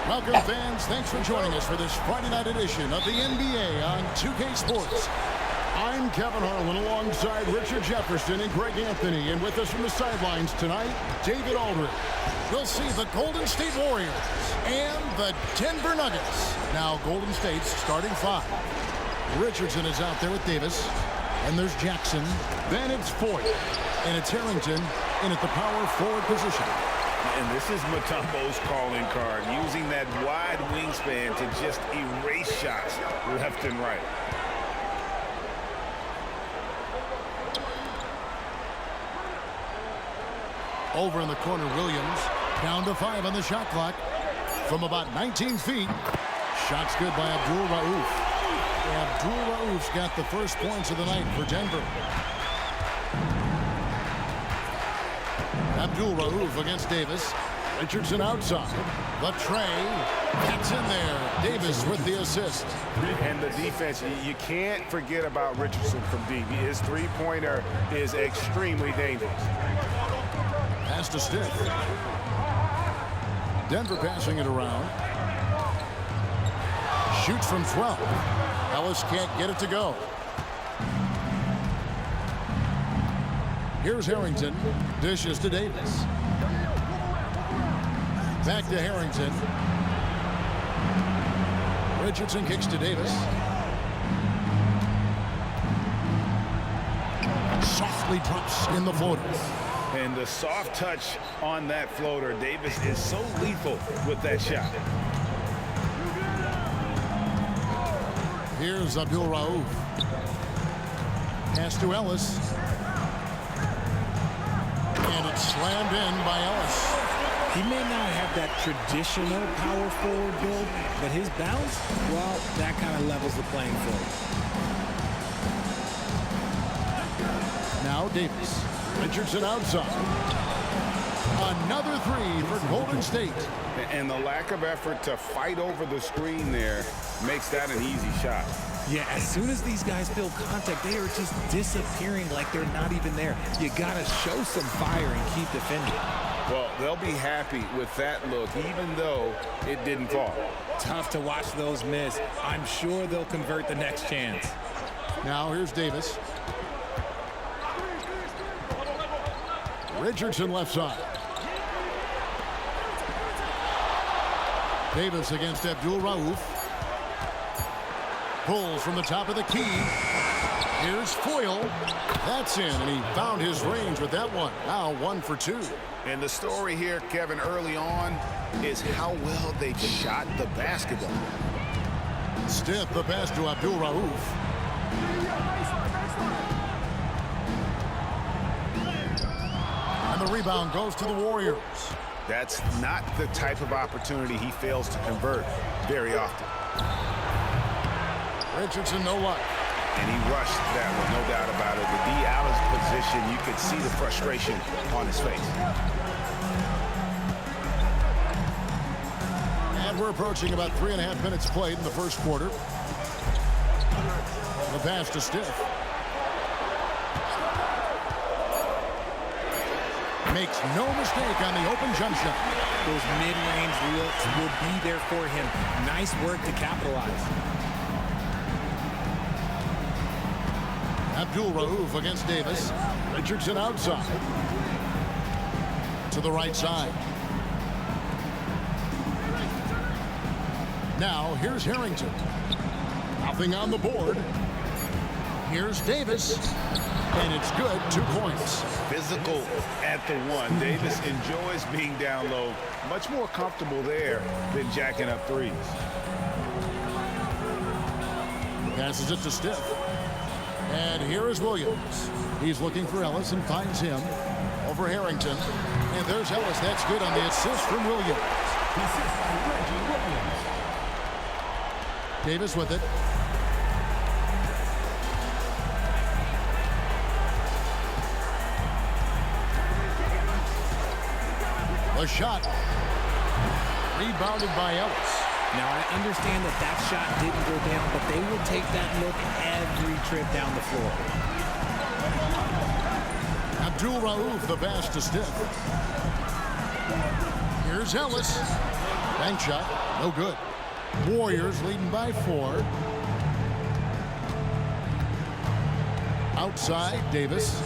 Welcome, fans. Thanks for joining us for this Friday night edition of the NBA on 2K Sports. I'm Kevin Harlan alongside Richard Jefferson and Greg Anthony. And with us from the sidelines tonight, David Aldridge. We'll see the Golden State Warriors and the Denver Nuggets. Now, Golden State's starting five. Richardson is out there with Davis. And there's Jackson. Then it's Foyt. And it's Harrington in at the power forward position. And this is Mutombo's calling card, using that wide wingspan to just erase shots left and right. Over in the corner, Williams. Down to 5 on the shot clock. From about 19 feet. Shot's good by Abdul Rauf. Abdul Rauf's got the first points of the night for Denver. Abdul Rauf against Davis. Richardson outside. The tray. Gets in there. Davis with the assist. And the defense, you can't forget about Richardson from deep. His three-pointer is extremely dangerous. Pass to Stiff. Denver passing it around. Shoots from 12. Ellis can't get it to go. Here's Harrington. Dishes to Davis. Back to Harrington. Richardson kicks to Davis. Softly drops in the floater. And the soft touch on that floater, Davis is so lethal with that shot. Here's Abdul Rauf. Pass to Ellis. And it's slammed in by Ellis. He may not have that traditional power forward build, but his bounce, well, that kind of levels the playing field. Now Davis. Richardson outside. Another three for Golden State. And the lack of effort to fight over the screen there makes that an easy shot. Yeah, as soon as these guys feel contact, they are just disappearing like they're not even there. You got to show some fire and keep defending. Well, they'll be happy with that look, even though it didn't fall. Tough to watch those miss. I'm sure they'll convert the next chance. Now here's Davis. Richardson left side. Davis against Abdul Rauf. Pulls from the top of the key. Here's Foyle. That's in, and he found his range with that one. Now 1 for 2. And the story here, Kevin, early on is how well they shot the basketball. Stiff the pass to Abdul Rauf. And the rebound goes to the Warriors. That's not the type of opportunity he fails to convert very often. Richardson, no luck. And he rushed that one, no doubt about it. With D out of position, you could see the frustration on his face. And we're approaching about 3.5 minutes played in the first quarter. The pass to Stiff. Makes no mistake on the open jump shot. Those mid-range looks will be there for him. Nice work to capitalize. Abdul Rauf against Davis. Richardson outside. To the right side. Now here's Harrington. Nothing on the board. Here's Davis. And it's good. 2 points. Physical at the one. Davis enjoys being down low. Much more comfortable there than jacking up threes. Passes it to Stiff. And here is Williams. He's looking for Ellis and finds him over Harrington. And there's Ellis. That's good on the assist from Williams. Davis with it. The shot. Rebounded by Ellis. Now, I understand that that shot didn't go down, but they will take that look every trip down the floor. Abdul Rauf, the pass to Stiff. Here's Ellis. Bank shot, no good. Warriors leading by 4. Outside, Davis.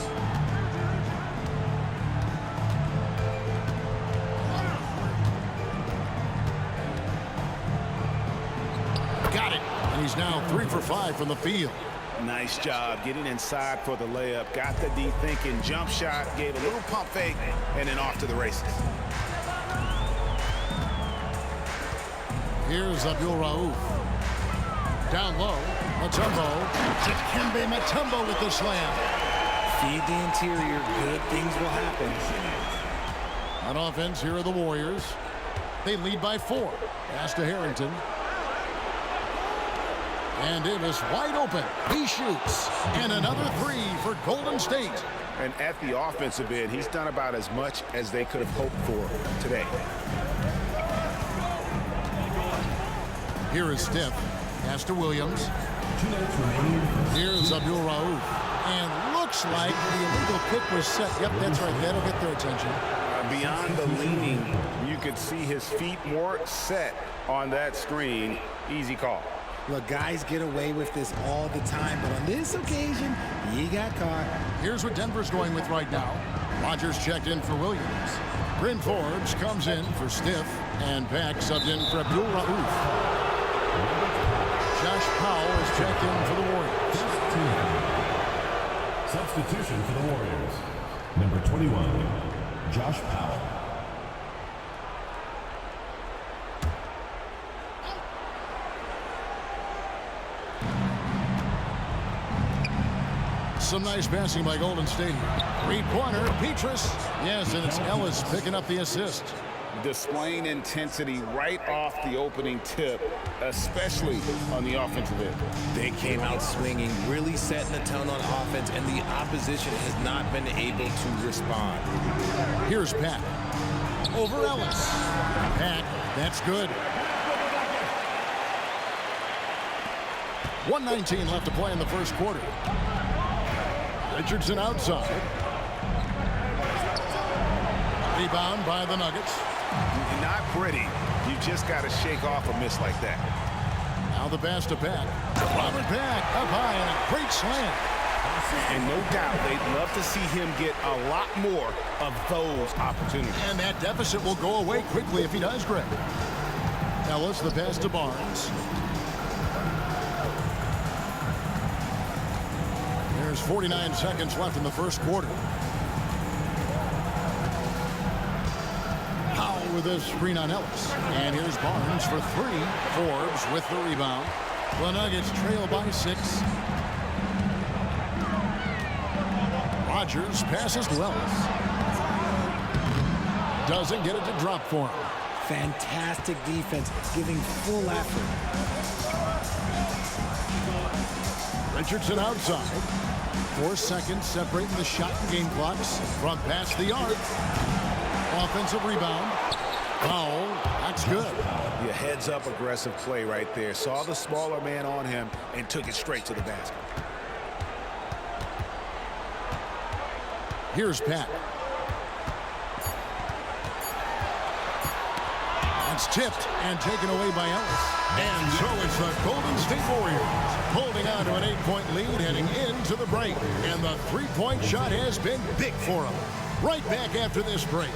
Got it. And he's now 3 for 5 from the field. Nice job getting inside for the layup. Got the D thinking. Jump shot, gave a little pump fake, and then off to the races. Here's Abdul Rauf. Down low. Mutombo. Dikembe Mutombo with the slam. Feed the interior. Good things will happen. On offense, here are the Warriors. They lead by 4. Pass to Harrington. And Davis wide open. He shoots. And another 3 for Golden State. And at the offensive end, he's done about as much as they could have hoped for today. Here is Steph. Pass to Williams. Here's Abdul Rauf. And looks like the illegal kick was set. Yep, that's right. That'll get their attention. Beyond the leaning, you could see his feet more set on that screen. Easy call. Look, guys get away with this all the time, but on this occasion, he got caught. Here's what Denver's going with right now. Rodgers checked in for Williams. Bryn Forbes comes in for Stiff, and Pack subbed in for Abdul Rauf. Josh Powell is checked in for the Warriors. Substitution for the Warriors. Number 21, Josh Powell. Some nice passing by Golden State. 3-pointer, Petrus. Yes, and it's Ellis picking up the assist. Displaying intensity right off the opening tip, especially on the offensive end. They came out swinging, really setting the tone on offense, and the opposition has not been able to respond. Here's Pat. Over Ellis. Pat, that's good. 1:19 left to play in the first quarter. Richardson outside. Rebound by the Nuggets. Not pretty. You just got to shake off a miss like that. Now the pass to Pat. Robert Pack up high and a great slam. And no doubt they'd love to see him get a lot more of those opportunities. And that deficit will go away quickly if he does, Greg. Ellis, the pass to Barnes. There's 49 seconds left in the first quarter. Powell with a screen on Ellis. And here's Barnes for 3. Forbes with the rebound. The Nuggets trail by 6. Rodgers passes to Ellis. Doesn't get it to drop for him. Fantastic defense, giving full effort. Richardson outside. 4 seconds separating the shot and game clocks. Front past the arc. Offensive rebound. Foul. That's good. Your heads up aggressive play right there. Saw the smaller man on him and took it straight to the basket. Here's Pat. It's tipped and taken away by Ellis. And so it's the Golden State Warriors holding on to an 8-point lead heading into the break. And the 3-point shot has been big for them. Right back after this break.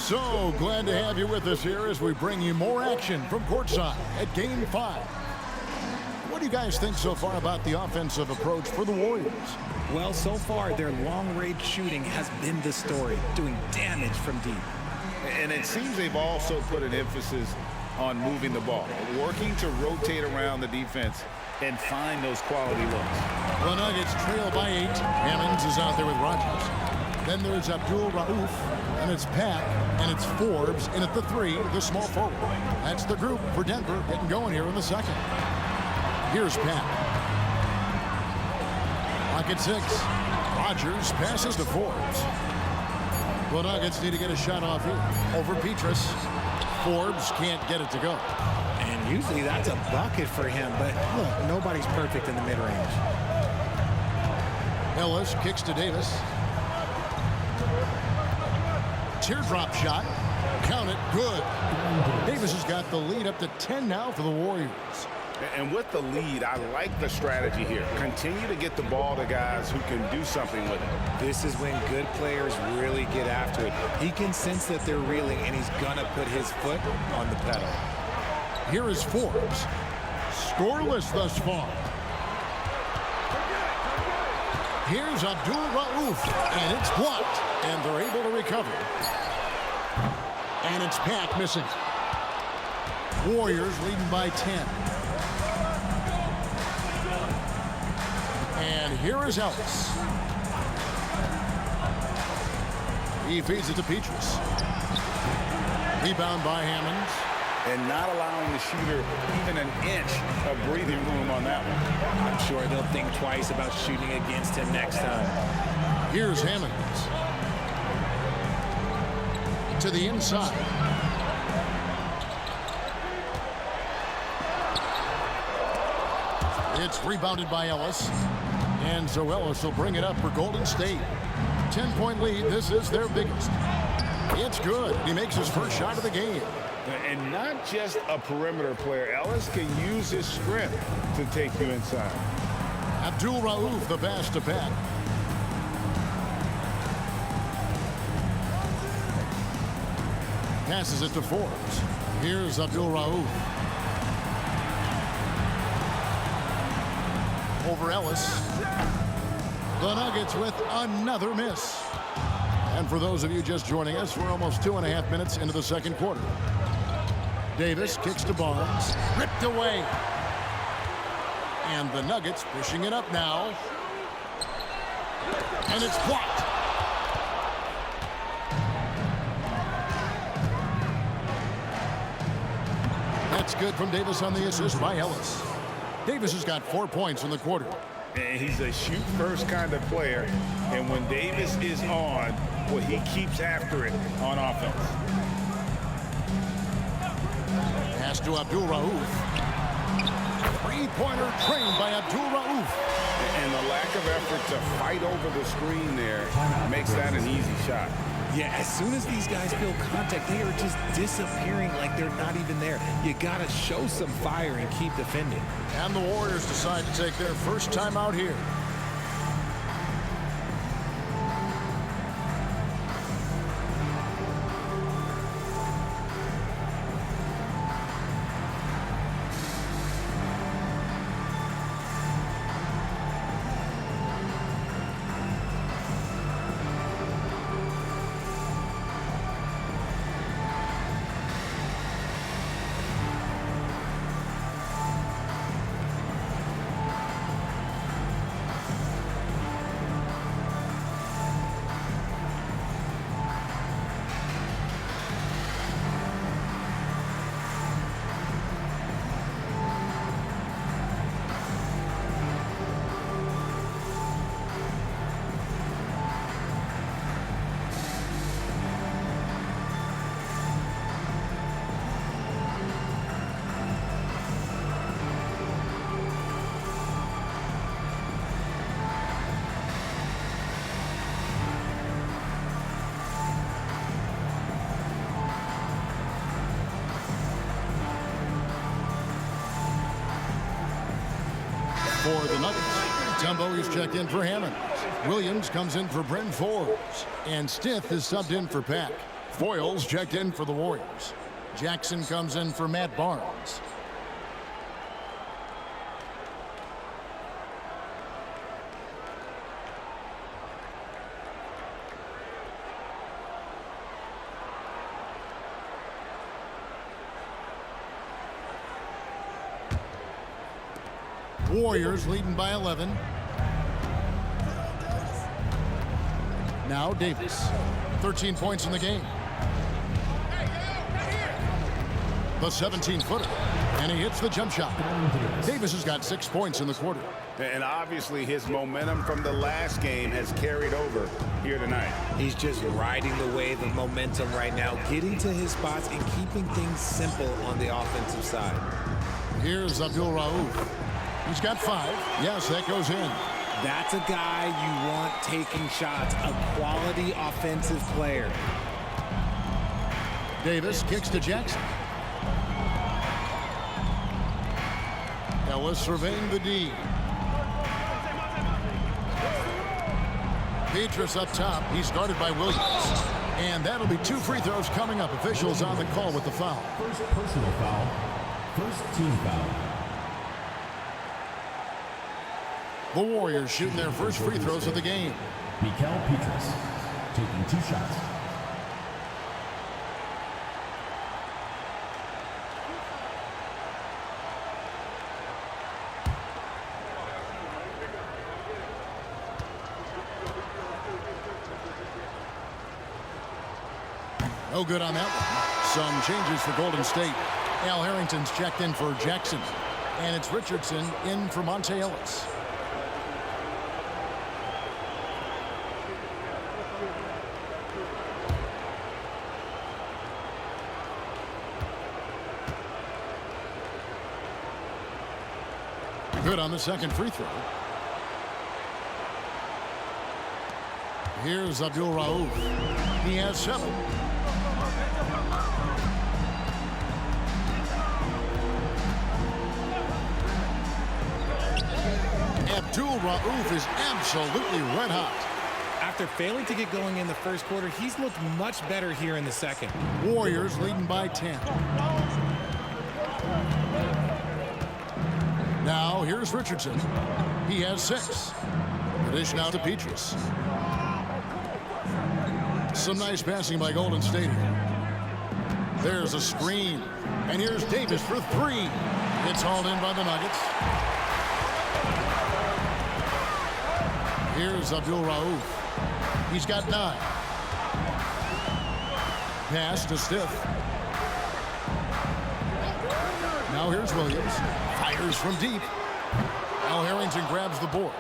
So glad to have you with us here as we bring you more action from courtside at Game 5. What do you guys think so far about the offensive approach for the Warriors? Well, so far, their long-range shooting has been the story, doing damage from deep. And it seems they've also put an emphasis on moving the ball, working to rotate around the defense and find those quality looks. The Nuggets trail by 8. Hammonds is out there with Rogers. Then there's Abdul Rauf, and it's Pack, and it's Forbes in at the 3, the small forward. That's the group for Denver getting going here in the second. Here's Pack. Lock at 6. Rogers passes to Forbes. The Nuggets need to get a shot off here. Over Petrus. Forbes can't get it to go. And usually that's a bucket for him, but look, nobody's perfect in the mid-range. Ellis kicks to Davis. Teardrop shot. Count it. Good. Davis has got the lead up to 10 now for the Warriors. And with the lead, I like the strategy here. Continue to get the ball to guys who can do something with it. This is when good players really get after it. He can sense that they're reeling, and he's going to put his foot on the pedal. Here is Forbes. Scoreless thus far. Here's Abdul Rauf, and it's blocked, and they're able to recover. And it's Pack missing. Warriors leading by 10. And here is Ellis. He feeds it to Petrus. Rebound by Hammonds. And not allowing the shooter even an inch of breathing room on that one. I'm sure they'll think twice about shooting against him next time. Here's Hammonds. To the inside. It's rebounded by Ellis. And so Ellis will bring it up for Golden State. 10-point lead. This is their biggest. It's good. He makes his first shot of the game. And not just a perimeter player. Ellis can use his strength to take you inside. Abdul Rauf, the pass to Pack. Passes it to Forbes. Here's Abdul Rauf. Over Ellis. The Nuggets with another miss. And for those of you just joining us, we're almost 2.5 minutes into the second quarter. Davis kicks to Barnes. Ripped away. And the Nuggets pushing it up now. And it's blocked. That's good from Davis on the assist by Ellis. Davis has got 4 points in the quarter. And he's a shoot-first kind of player. And when Davis is on, well, he keeps after it on offense. Pass to Abdul Rauf. Three-pointer trained by Abdul Rauf. And the lack of effort to fight over the screen there makes that an easy shot. Yeah, as soon as these guys feel contact, they are just disappearing like they're not even there. You got to show some fire and keep defending. And the Warriors decide to take their first time out here. For the Nuggets, Dumbo is checked in for Hammond. Williams comes in for Bryn Forbes. And Stith is subbed in for Pack. Foyles checked in for the Warriors. Jackson comes in for Matt Barnes. Warriors leading by 11. Now Davis. 13 points in the game. The 17-footer. And he hits the jump shot. Davis has got 6 points in the quarter. And obviously his momentum from the last game has carried over here tonight. He's just riding the wave of momentum right now, getting to his spots and keeping things simple on the offensive side. Here's Abdul Rauf. He's got 5. Yes, that goes in. That's a guy you want taking shots, a quality offensive player. Davis kicks to Jackson. Ellis surveying the D. Petrus up top. He's guarded by Williams. And that'll be 2 free throws coming up. Officials on the call with the foul. First personal foul. First team foul. The Warriors shooting their first free throws of the game. Mikael Petrus taking 2 shots. No good on that one. Some changes for Golden State. Al Harrington's checked in for Jackson. And it's Richardson in for Monte Ellis. Good on the second free throw. Here's Abdul Rauf. He has 7. Abdul Rauf is absolutely red hot. After failing to get going in the first quarter, he's looked much better here in the second. Warriors leading by 10. Now here's Richardson. He has 6. The dish now to Petrus. Some nice passing by Golden State here. There's a screen. And here's Davis for 3. It's hauled in by the Nuggets. Here's Abdul Rauf. He's got 9. Pass to Stiff. Now here's Williams. Fires from deep. Al Harrington grabs the board.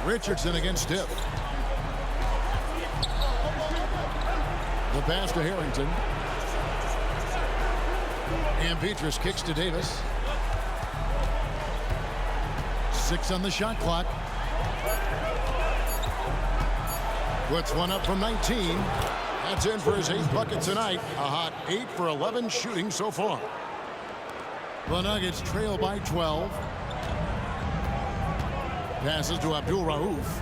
Richardson against Stiff. The pass to Harrington. And Petrus kicks to Davis. 6 on the shot clock. Puts one up from 19. That's in for his 8th bucket tonight. A hot 8 for 11 shooting so far. The Nuggets trail by 12. Passes to Abdul Rauf.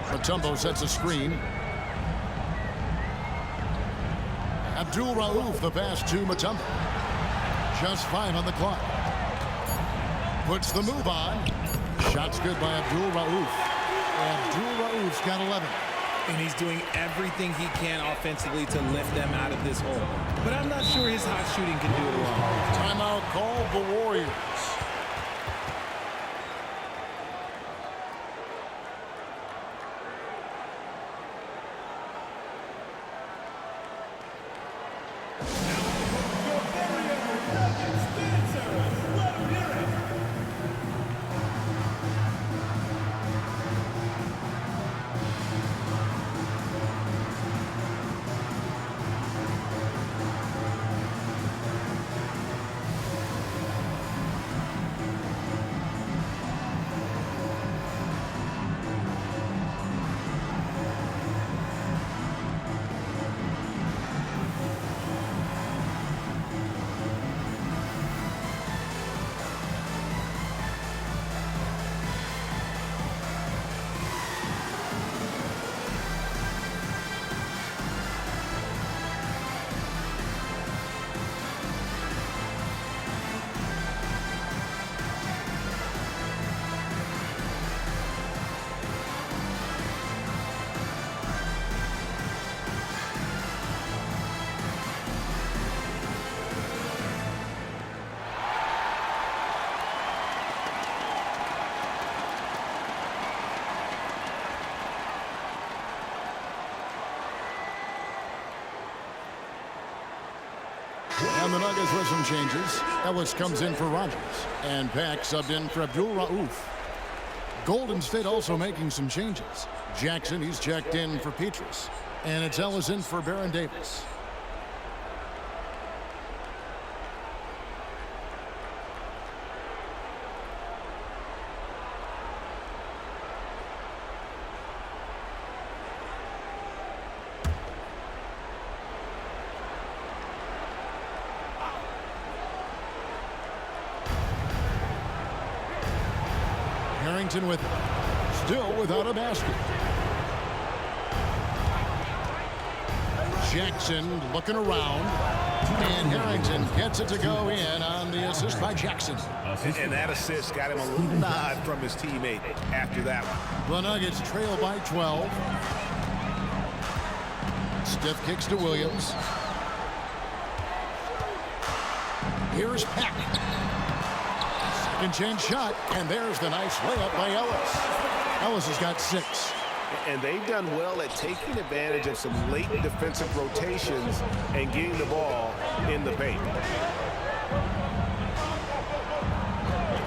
Mutombo sets a screen. Abdul Rauf, the pass to Mutombo. Just 5 on the clock. Puts the move on. Shot's good by Abdul Rauf. Abdul Rauf's got 11. And he's doing everything he can offensively to lift them out of this hole. But I'm not sure his hot shooting can do it alone. Timeout called the Warriors. And the Nuggets with some changes. Ellis comes in for Rogers. And Pack subbed in for Abdul Rauf. Golden State also making some changes. Jackson, he's checked in for Petrus. And it's Ellis in for Baron Davis. Harrington with still without a basket. Jackson looking around, and Harrington gets it to go in on the assist by Jackson. And that assist got him a little nod from his teammate after that one. The Nuggets trail by 12. Stiff kicks to Williams. Here's Pack. Second chance shot, and there's the nice layup by Ellis. Ellis has got 6. And they've done well at taking advantage of some late defensive rotations and getting the ball in the paint.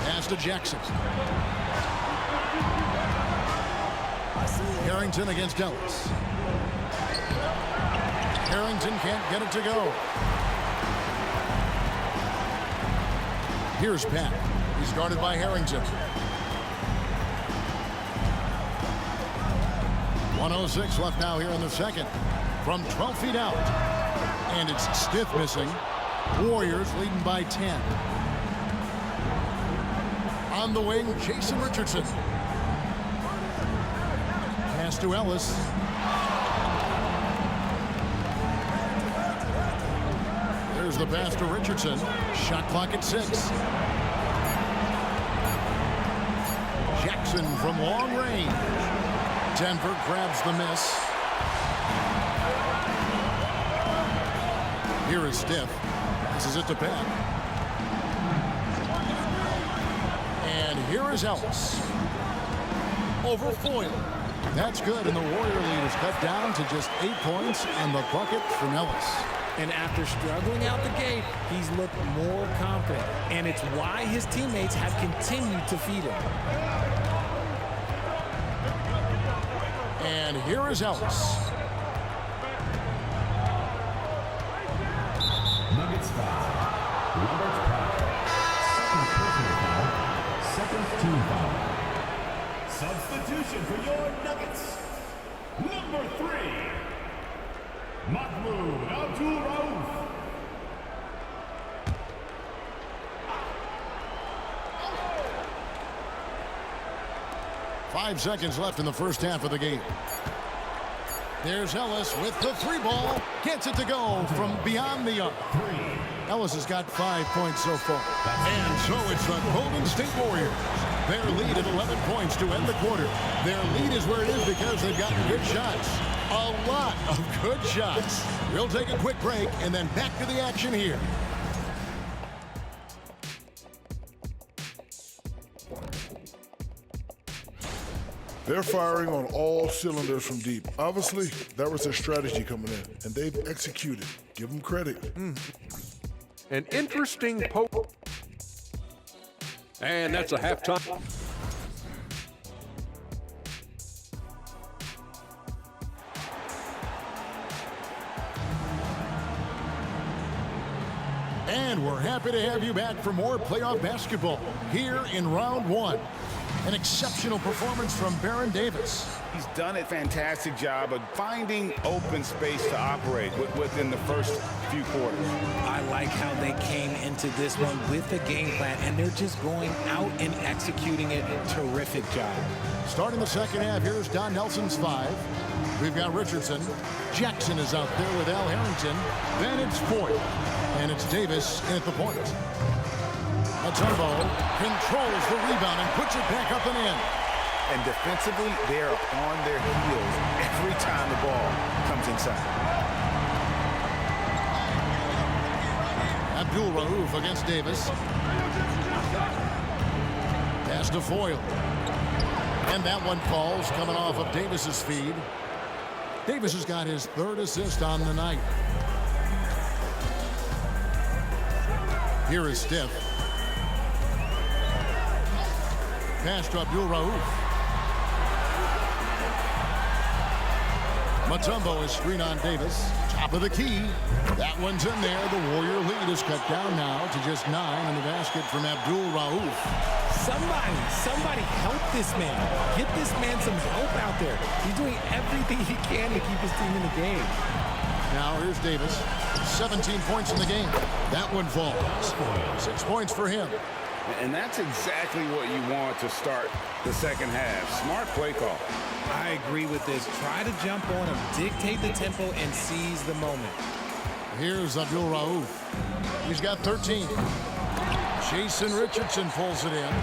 Pass to Jackson. Harrington against Ellis. Harrington can't get it to go. Here's Pat. He's guarded by Harrington. 1:06 left now here in the second. From 12 feet out. And it's Stiff missing. Warriors leading by 10. On the wing, Jason Richardson. Pass to Ellis. There's the pass to Richardson. Shot clock at 6. Jackson from long range. Denver grabs the miss. Here is Stiff. Passes it to Penn. And here is Ellis. Over Foyle. That's good, and the Warrior lead is cut down to just 8 points and the bucket from Ellis. And after struggling out the gate, he's looked more confident. And it's why his teammates have continued to feed him. And here is Ellis. Nuggets foul. Robert Pack. Second personal foul. Second team foul. Substitution for your Nuggets. Number 3. Mahmoud Abdul-Rauf. Five seconds left in the first half of the game. There's Ellis with the 3 ball. Gets it to go from beyond the arc. Ellis has got 5 points so far. And so it's the Golden State Warriors. Their lead at 11 points to end the quarter. Their lead is where it is because they've gotten good shots. A lot of good shots. We'll take a quick break and then back to the action here. They're firing on all cylinders from deep. Obviously, that was their strategy coming in, and they've executed. Give them credit. An interesting poke. And that's a halftime. And we're happy to have you back for more playoff basketball here in round 1. An exceptional performance from Baron Davis. He's done a fantastic job of finding open space to operate within the first few quarters. I like how they came into this one with a game plan, and they're just going out and executing it. Terrific job. Starting the second half, here's Don Nelson's 5. We've got Richardson. Jackson is out there with Al Harrington. Then it's Foyle. And it's Davis in at the point. Mutombo controls the rebound and puts it back up and in. And defensively, they are on their heels every time the ball comes inside. Abdul Rauf against Davis. Pass to Foyle. And that one falls coming off of Davis's feed. Davis has got his 3rd assist on the night. Here is Stiff. Pass to Abdul Rauf. Mutombo is screen on Davis. Top of the key. That one's in there. The Warrior lead is cut down now to just 9 in the basket from Abdul Rauf. Somebody help this man. Get this man some help out there. He's doing everything he can to keep his team in the game. Now here's Davis. 17 points in the game. That one falls. 6 points for him. And that's exactly what you want to start the second half. Smart play call. I agree with this. Try to jump on him, dictate the tempo, and seize the moment. Here's Abdul Rauf. He's got 13. Jason Richardson pulls it in.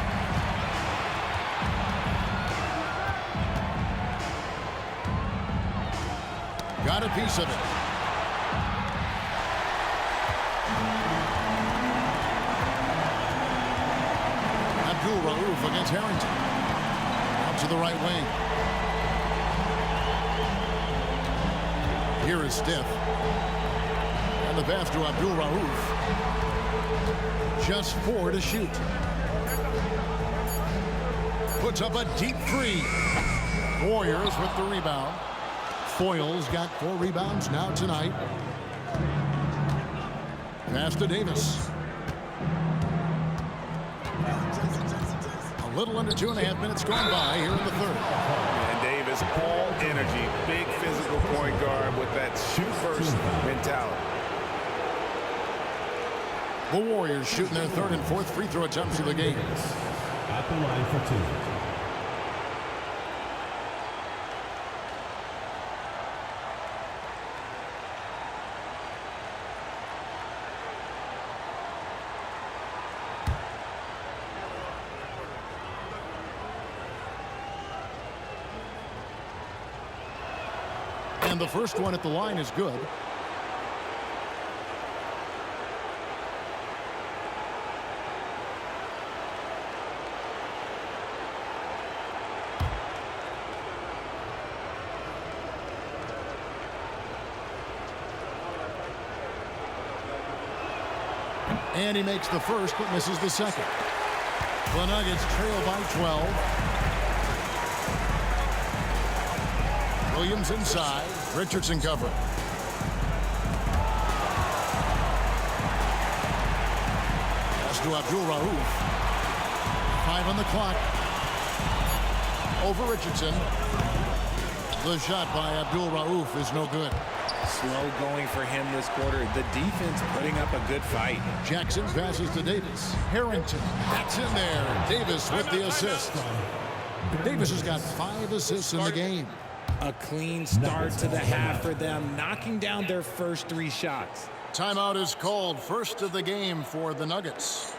Got a piece of it. Abdul Rauf against Harrington. Out to the right wing. Here is Stiff. And the pass to Abdul Rauf. Just 4 to shoot. Puts up a deep 3. Warriors with the rebound. Foyles got 4 rebounds now tonight. Pass to Davis. A little under 2.5 minutes gone by here in the third. And Davis, all energy, big physical point guard with that shoot-first mentality. The Warriors shooting their third and fourth free throw attempts of the game. At the line for 2. And the first one at the line is good. And he makes the first, but misses the second. The Nuggets trail by 12. Williams inside. Richardson cover. Pass to Abdul Rauf. 5 on the clock. Over Richardson. The shot by Abdul Rauf is no good. Slow going for him this quarter. The defense putting up a good fight. Jackson passes to Davis. Harrington. That's in there. Davis with the assist. Davis has got 5 assists in the game. A clean start to the half for them, knocking down their first 3 shots. Timeout is called. First of the game for the Nuggets.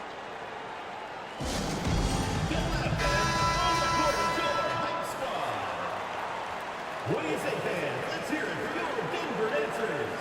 What do you say, fans? Let's hear it for your Denver dancers.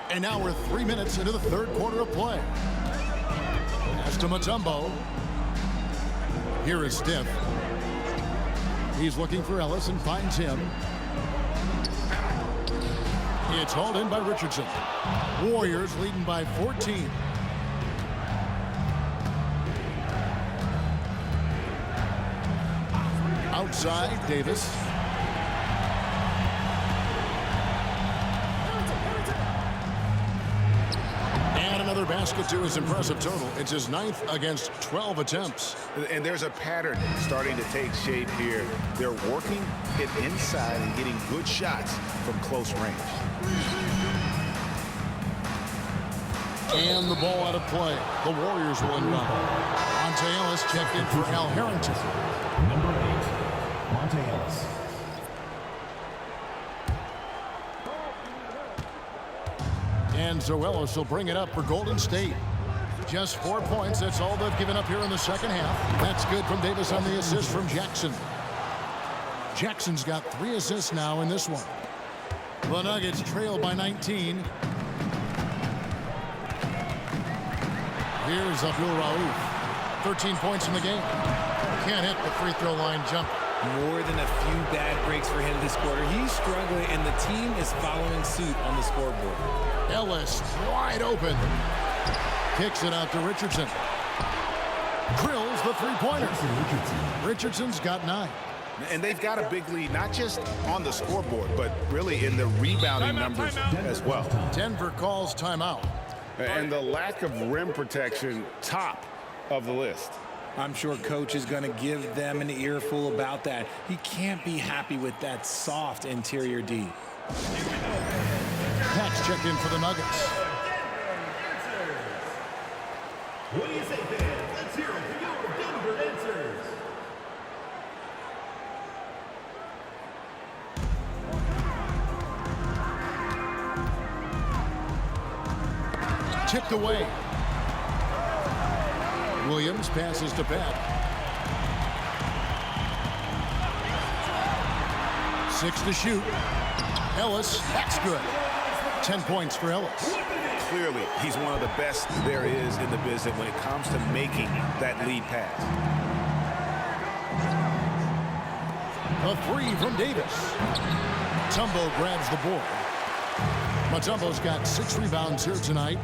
And now we're 3 minutes into the third quarter of play. Pass to Mutombo. Here is Stiff. He's looking for Ellis and finds him. It's hauled in by Richardson. Warriors leading by 14. Outside, Davis. Another basket to his impressive total. It's his 9th against 12 attempts. And there's a pattern starting to take shape here. They're working it inside and getting good shots from close range. And the ball out of play. The Warriors will inbound. Monte Ellis checked in for Al Harrington. Number 8, Monte Ellis. And Zoelos will bring it up for Golden State. Just 4 points. That's all they've given up here in the second half. That's good from Davis on the assist from Jackson. Jackson's got 3 assists now in this one. The Nuggets trail by 19. Here's Abdul Rauf. 13 points in the game. Can't hit the free throw line jumper. More than a few bad breaks for him this quarter. He's struggling, and the team is following suit on the scoreboard. Ellis wide open. Kicks it out to Richardson. Drills the three-pointer. Richardson's got 9. And they've got a big lead, not just on the scoreboard, but really in the rebounding numbers as well. Denver calls timeout. And the lack of rim protection, top of the list. I'm sure coach is going to give them an earful about that. He can't be happy with that soft interior D. Pats check in for the Nuggets. What do you say, fans? Let's hear it for your Denver Dancers. Tipped away. Williams passes to Pat. 6 to shoot. Ellis, that's good. 10 points for Ellis. Clearly, he's one of the best there is in the business when it comes to making that lead pass. A 3 from Davis. Mutombo grabs the board. Mutombo's got 6 rebounds here tonight.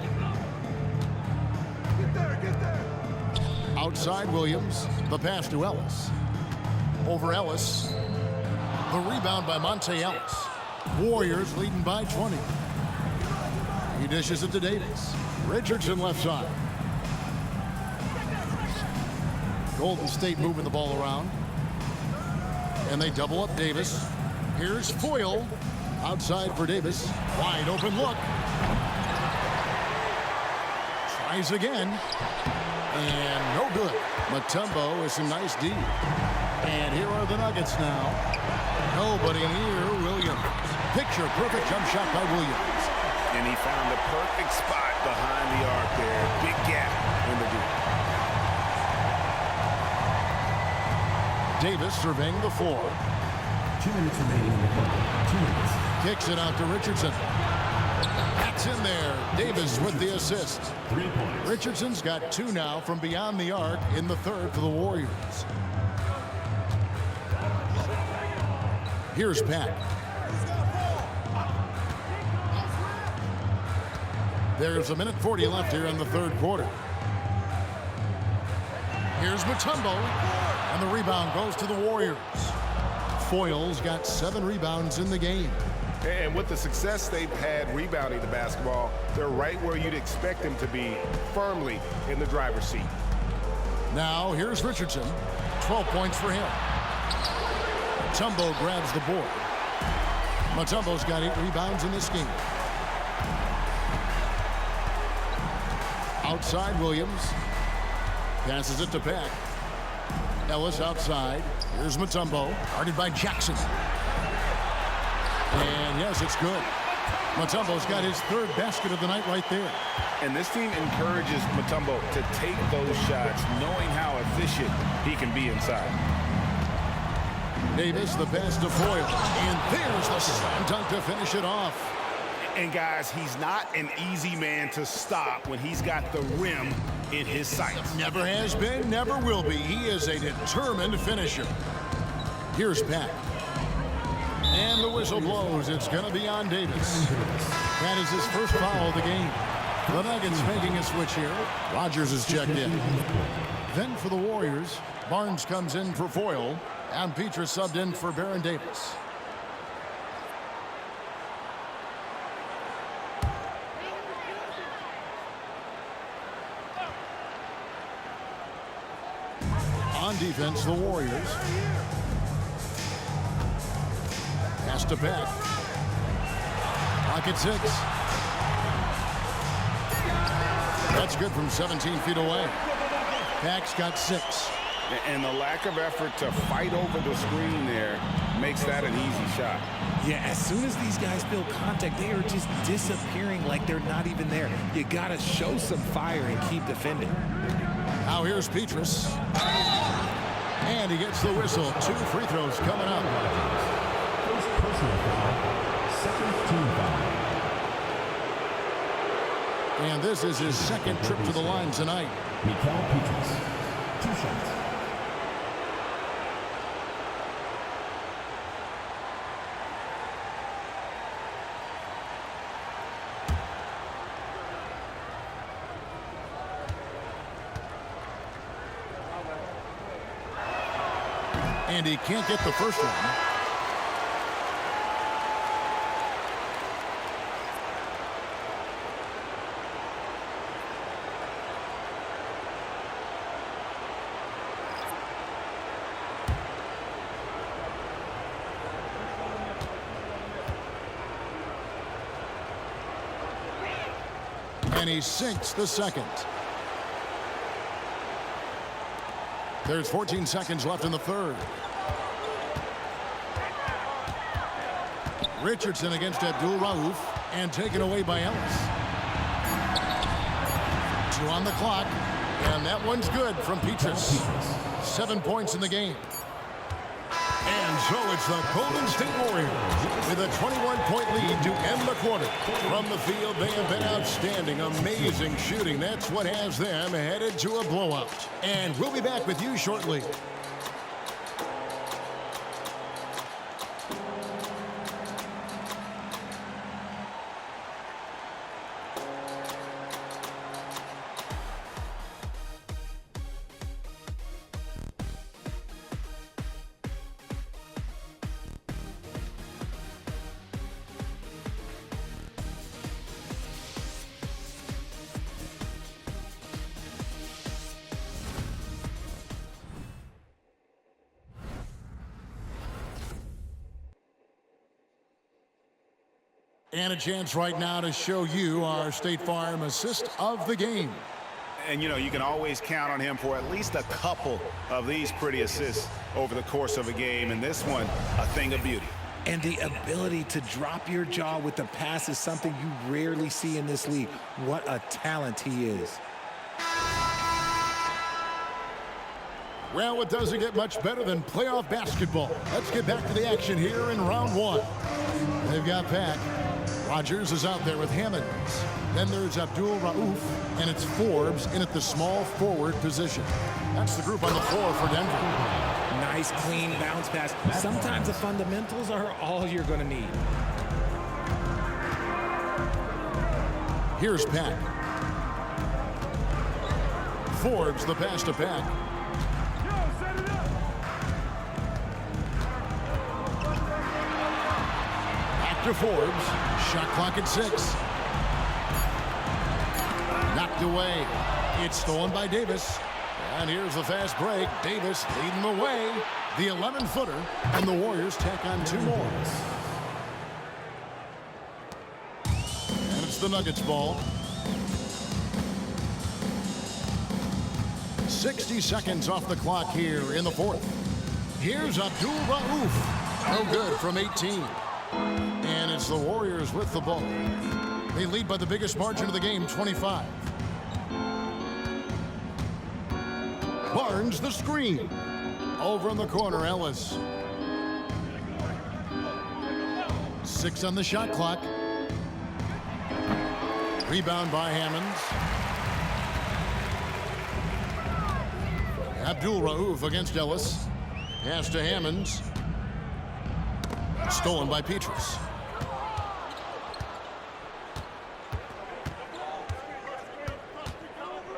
Outside Williams, the pass to Ellis. Over Ellis. The rebound by Monte Ellis. Warriors leading by 20. He dishes it to Davis. Richardson left side. Golden State moving the ball around. And they double up Davis. Here's Foyle. Outside for Davis. Wide open look. Tries again. And no good. Mutombo is a nice D. And here are the Nuggets now. Nobody near Williams. Picture perfect jump shot by Williams. And he found the perfect spot behind the arc there. Big gap in the deep. Davis surveying the floor. 2 minutes remaining in the quarter. 2 minutes. Kicks it out to Richardson. That's in there. Davis with the assist. 3 points. Richardson's got 2 now from beyond the arc in the third for the Warriors. Here's Pat. There's a minute 40 left here in the third quarter. Here's Mutombo, and the rebound goes to the Warriors. Foyle's got 7 rebounds in the game. And with the success they've had rebounding the basketball, they're right where you'd expect them to be, firmly in the driver's seat. Now here's Richardson. 12 points for him. Mutombo grabs the board. Mutombo's got 8 rebounds in this game. Outside Williams. Passes it to Peck. Ellis outside. Here's Mutombo. Guarded by Jackson. And yes, it's good. Mutombo's got his 3rd basket of the night right there. And this team encourages Mutombo to take those shots, knowing how efficient he can be inside. Davis, the pass to Foyle. And there's the slam dunk to finish it off. And guys, he's not an easy man to stop when he's got the rim in his sights. Never has been, never will be. He is a determined finisher. Here's Pat. And the whistle blows. It's going to be on Davis. That is his first foul of the game. The Nuggets making a switch here. Rogers is checked in. Then for the Warriors, Barnes comes in for Foyle, and Petrus subbed in for Baron Davis. On defense, the Warriors. Pass to Peck. Pocket 6. That's good from 17 feet away. Peck's got 6. And the lack of effort to fight over the screen there makes that an easy shot. Yeah, as soon as these guys feel contact, they are just disappearing like they're not even there. You got to show some fire and keep defending. Now here's Petrus. And he gets the whistle. 2 free throws coming up. First personal foul. Second team And this is his second trip to the line tonight. Mikael Petras, 2 shots. And he can't get the first one. And he sinks the second. There's 14 seconds left in the third. Richardson against Abdul-Rauf, and taken away by Ellis. 2 on the clock, and that one's good from Petras. 7 points in the game. And so it's the Golden State Warriors with a 21-point lead to end the quarter. From the field, they have been outstanding, amazing shooting. That's what has them headed to a blowout. And we'll be back with you shortly. And a chance right now to show you our State Farm assist of the game. And, you know, you can always count on him for at least a couple of these pretty assists over the course of a game. And this one, a thing of beauty. And the ability to drop your jaw with the pass is something you rarely see in this league. What a talent he is. Well, it doesn't get much better than playoff basketball. Let's get back to the action here in round 1. They've got Pack. Rogers is out there with Hammonds. Then there's Abdul-Rauf, and it's Forbes in at the small forward position. That's the group on the floor for Denver. Nice, clean bounce pass. Sometimes the fundamentals are all you're going to need. Here's Pack. Forbes, the pass to Pack. Back to Forbes. Shot clock at 6. Knocked away. It's stolen by Davis. And here's the fast break. Davis leading the way. The 11-footer. And the Warriors tack on 2 more. And it's the Nuggets ball. 60 seconds off the clock here in the 4th. Here's Abdul-Rauf. No good from 18. And it's the Warriors with the ball. They lead by the biggest margin of the game, 25. Barnes the screen. Over in the corner, Ellis. 6 on the shot clock. Rebound by Hammonds. Abdul-Rauf against Ellis. Pass to Hammonds. Stolen by Petras.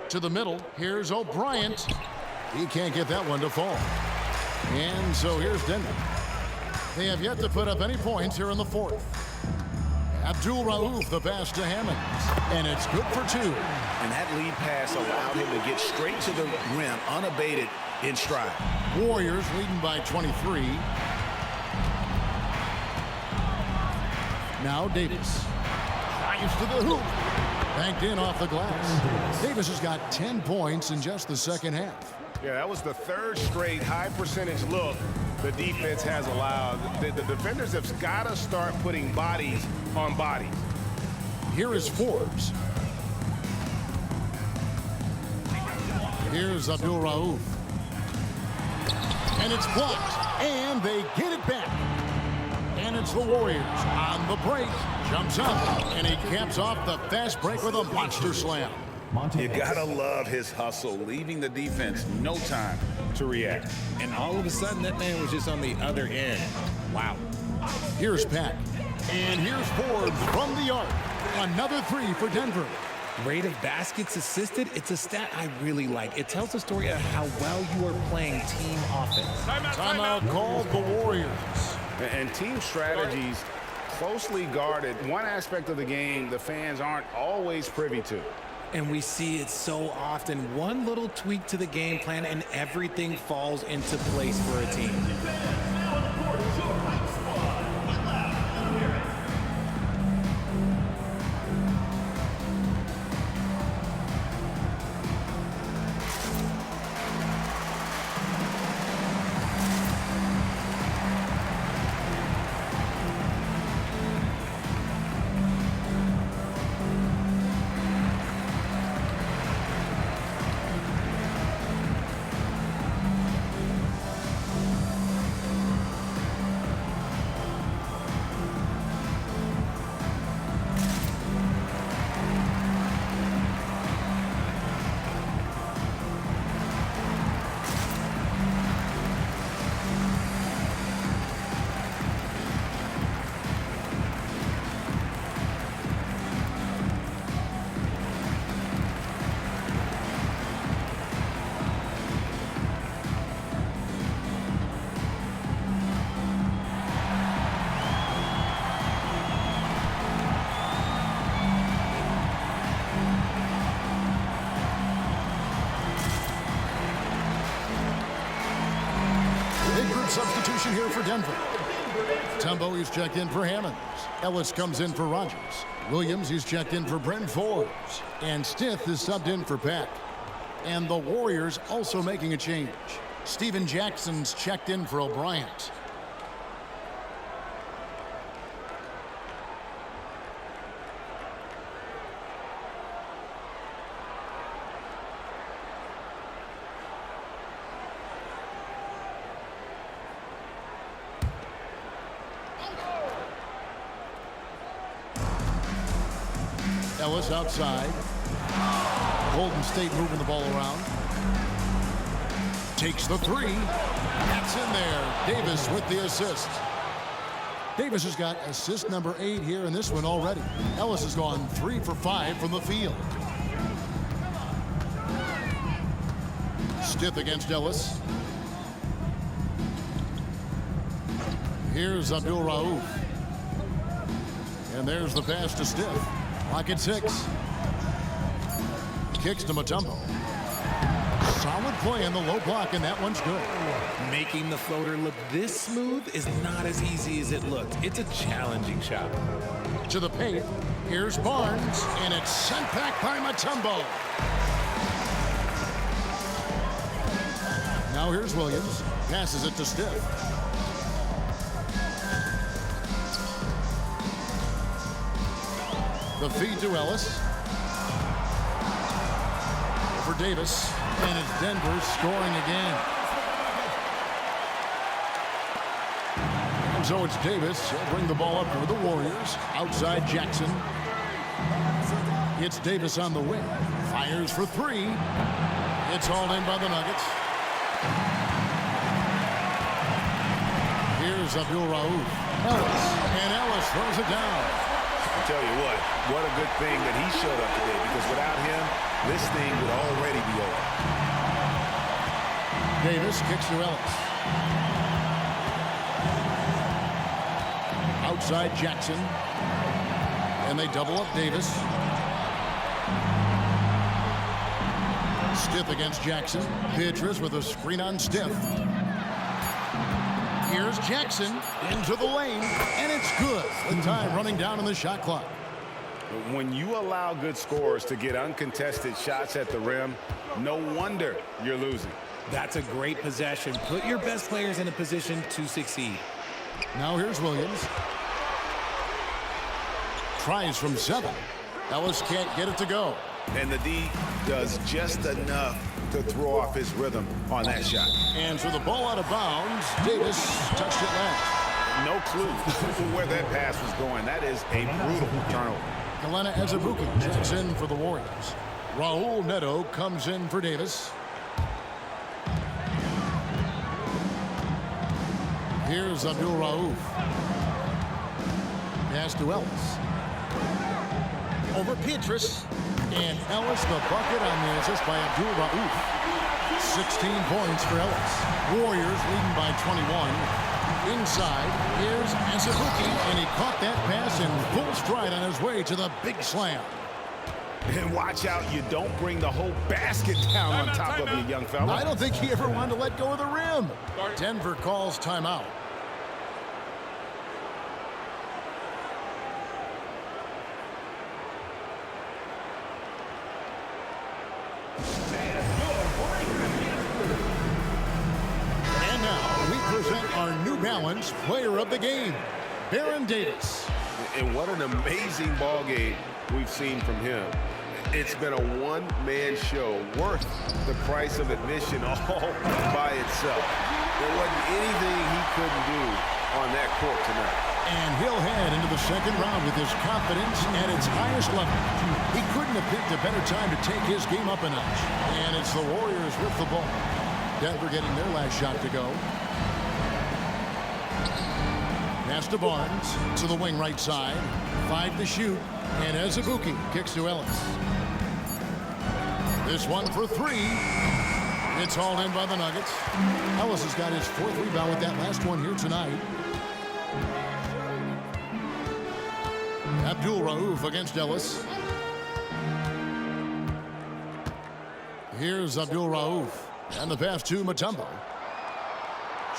To the middle. Here's O'Brien. He can't get that one to fall. And so here's Denver. They have yet to put up any points here in the 4th. Abdul-Rauf, the pass to Hammonds. And it's good for 2. And that lead pass allowed him to get straight to the rim, unabated in stride. Warriors leading by 23. Now Davis. Drives to the hoop. Banked in off the glass. Davis has got 10 points in just the second half. Yeah, that was the 3rd straight high percentage look the defense has allowed. The defenders have got to start putting bodies on bodies. Here is Forbes. Here's Abdul-Rauf. And it's blocked. And they get it back. And against the Warriors. On the break, jumps up, and he caps off the fast break with a monster slam. You gotta love his hustle, leaving the defense no time to react. And all of a sudden, that man was just on the other end. Wow. Here's Pack. And here's Forbes from the arc. Another three for Denver. Rate of baskets assisted, it's a stat I really like. It tells the story of how well you are playing team offense. Timeout called the Warriors. And team strategies closely guarded. One aspect of the game the fans aren't always privy to. And we see it so often. One little tweak to the game plan and everything falls into place for a team. Substitution here for Denver. Mutombo, he's checked in for Hammonds. Ellis comes in for Rogers. Williams, he's checked in for Bryn Forbes. And Stith is subbed in for Peck. And the Warriors also making a change. Steven Jackson's checked in for O'Brien. Ellis outside. Golden State moving the ball around. Takes the three. That's in there. Davis with the assist. Davis has got assist number 8 here in this one already. Ellis has gone 3 for 5 from the field. Stith against Ellis. Here's Abdul Rauf. And there's the pass to Stith. Lock at 6. Kicks to Mutombo. Solid play in the low block, and that one's good. Making the floater look this smooth is not as easy as it looked. It's a challenging shot. To the paint. Here's Barnes, and it's sent back by Mutombo. Now here's Williams. Passes it to Stith. The feed to Ellis. For Davis. And it's Denver scoring again. And so it's Davis. He'll bring the ball up for the Warriors. Outside Jackson. It's Davis on the wing. Fires for 3. It's hauled in by the Nuggets. Here's Abdul Rauf. Ellis. And Ellis throws it down. I tell you what a good thing that he showed up today, because without him, this thing would already be over. Davis kicks to Ellis. Outside Jackson. And they double up Davis. Stith against Jackson. Beatrice with a screen on Stith. Here's Jackson into the lane, and it's good with time running down on the shot clock. When you allow good scorers to get uncontested shots at the rim, no wonder you're losing. That's a great possession. Put your best players in a position to succeed. Now here's Williams. Tries from 7. Ellis can't get it to go. And the D does just enough to throw off his rhythm on that shot. And for the ball out of bounds, Davis touched it last. no clue where that pass was going. That is a brutal turnover. Galena Azubuike checks in for the Warriors. Raul Neto comes in for Davis. Here's Abdul Rauf. Pass to Ellis. Over Petrus. And Ellis the bucket on the assist by Abdul Rauf. 16 points for Ellis. Warriors leading by 21. Inside, here's Azubuike, and he caught that pass in full stride on his way to the big slam. And watch out, you don't bring the whole basket down on top of you, young fella. I don't think he ever wanted to let go of the rim. Denver calls timeout. And now we present our New Balance Player of the Game, Baron Davis. And what an amazing ball game we've seen from him. It's been a one-man show worth the price of admission all by itself. There wasn't anything he couldn't do on that court tonight. And he'll head into the second round with his confidence at its highest level. He couldn't have picked a better time to take his game up a notch. And it's the Warriors with the ball. Denver getting their last shot to go. Pass to Barnes to the wing right side. 5 to shoot. And Azubuike kicks to Ellis. This one for 3. It's hauled in by the Nuggets. Ellis has got his 4th rebound with that last one here tonight. Abdul Rauf against Ellis. Here's Abdul Rauf. And the pass to Mutombo.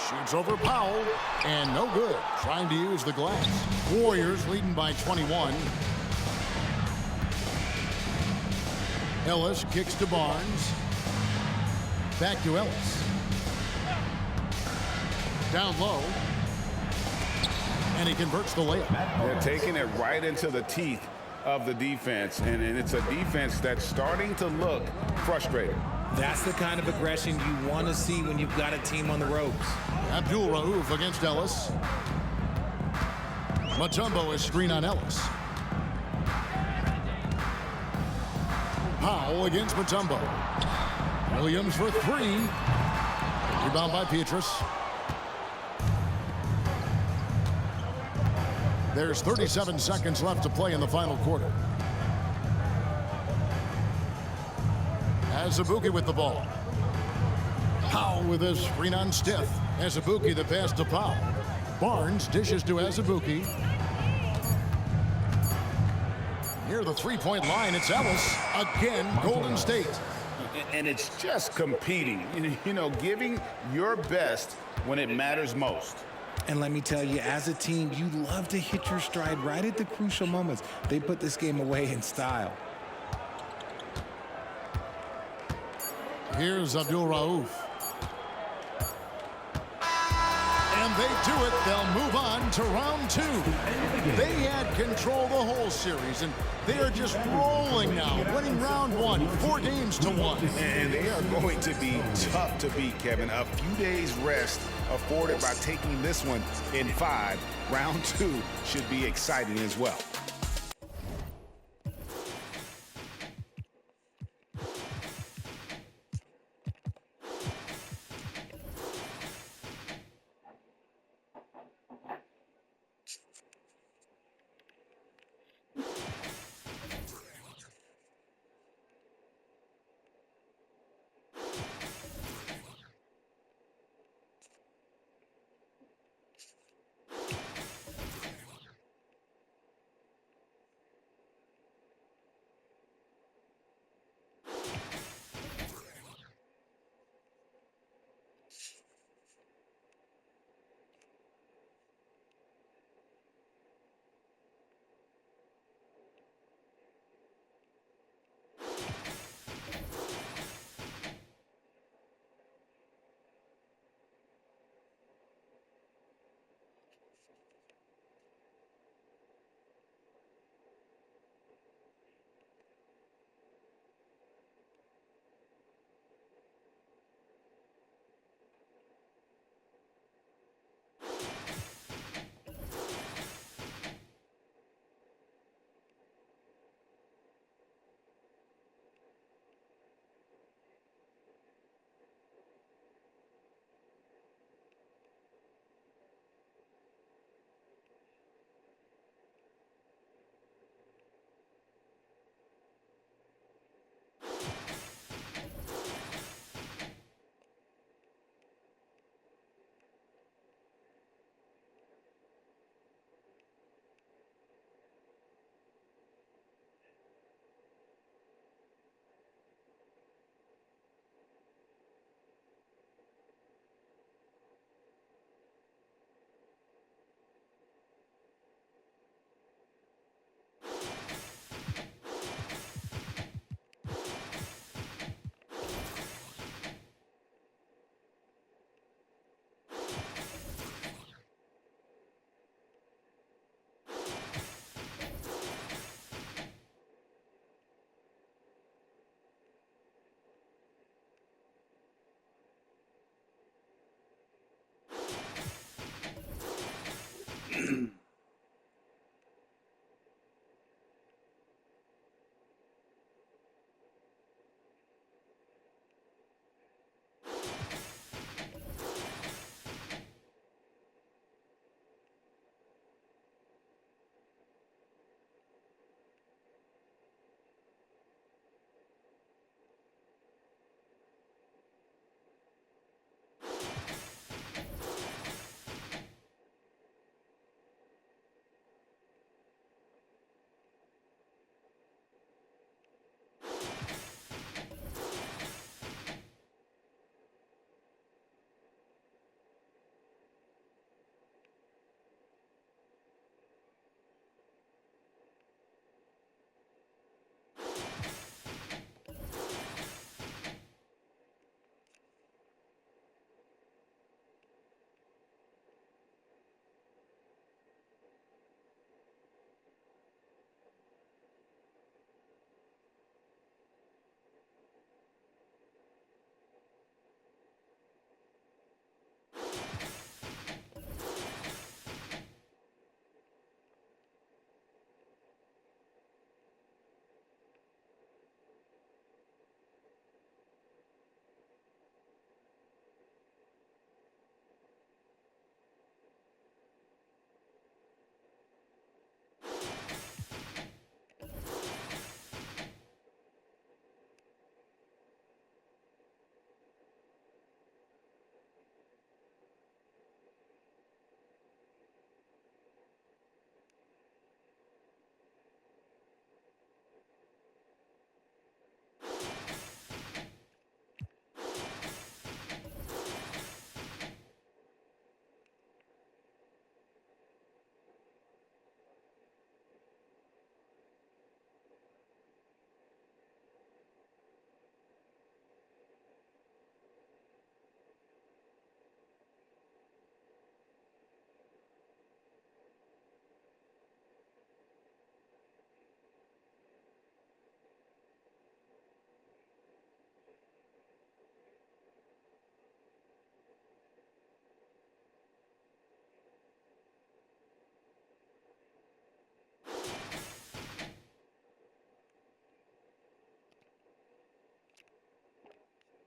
Shoots over Powell. And no good. Trying to use the glass. Warriors leading by 21. Ellis kicks to Barnes. Back to Ellis. Down low. And he converts the layup. They're taking it right into the teeth of the defense. And it's a defense that's starting to look frustrated. That's the kind of aggression you want to see when you've got a team on the ropes. Abdul Rauf against Ellis. Mutombo is screen on Ellis. Powell against Mutombo. Williams for 3. Rebound by Petrus. There's 37 seconds left to play in the final quarter. Azubuike with the ball. Powell with his screen on Stiff. Azubuike the pass to Powell. Barnes dishes to Azubuike. Near the three-point line, it's Ellis. Again, Golden State. And it's just competing, you know, giving your best when it matters most. And let me tell you, as a team, you love to hit your stride right at the crucial moments. They put this game away in style. Here's Abdul Rauf. And they do it. They'll move on to round 2. They had control the whole series, and they are just rolling now, winning round 1, 4-1. And they are going to be tough to beat, Kevin. A few days rest afforded by taking this one in 5. Round 2 should be exciting as well.